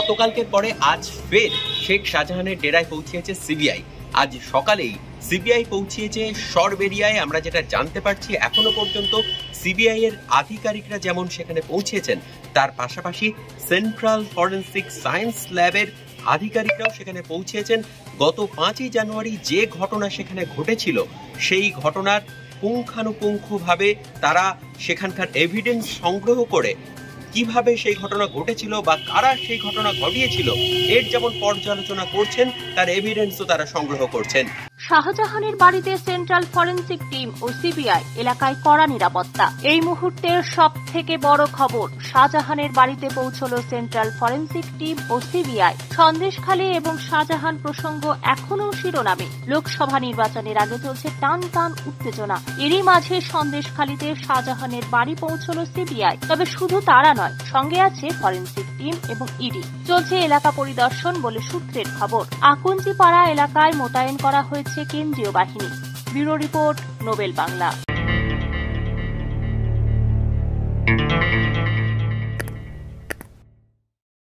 গতকালকের পরে আজ ফের শেখ শাহজাহানের ডেরায় পৌঁছেছে সিবিআই। আজ সকালেই সিবিআই পৌঁছেছে সরবেরিয়ায়। আমরা যেটা জানতে পারছি, এখনো পর্যন্ত সিবিআই এর আধিকারিকরা যেমন সেখানে পৌঁছেছেন, তার পাশাপাশি সেন্ট্রাল ফরেন্সিক সায়েন্স ল্যাবের আধিকারিকরাও সেখানে পৌঁছেছেন। গত 5ই জানুয়ারি যে ঘটনা সেখানে ঘটেছিল, সেই ঘটনার পুঙ্খানুপুঙ্খভাবে তারা সেখানকার এভিডেন্স সংগ্রহ করে কিভাবে সেই ঘটনা ঘটেছিল বা কারা সেই ঘটনা ঘটিয়েছিল এর যেমন পর্যালোচনা করছেন, তার এভিডেন্সও তারা সংগ্রহ করছেন। শাহজাহানের বাড়িতে সেন্ট্রাল ফরেন্সিক টিম ও সিবিআই, এলাকায় কড়া নিরাপত্তা। এই মুহূর্তের সব থেকে বড় খবর, শাহজাহানের বাড়িতে পৌঁছল সেন্ট্রাল ফরেন্সিক টিম ও সিবিআই। সন্দেশখালী এবং শাহজাহান প্রসঙ্গ এখনো শিরোনামে। লোকসভা নির্বাচনের আগে চলছে টান টান উত্তেজনা। এরই মাঝে সন্দেশখালীতে শাহজাহানের বাড়ি পৌঁছল সিবিআই। তবে শুধু তারা নয়, সঙ্গে আছে ফরেন্সিক টিম এবং ইডি। চলছে এলাকা পরিদর্শন বলে সূত্রের খবর। আকুঞ্চিপাড়া এলাকায় মোতায়েন করা হয়েছে কেন্দ্রীয় বাহিনী। Bureau report, Nobel Bangla.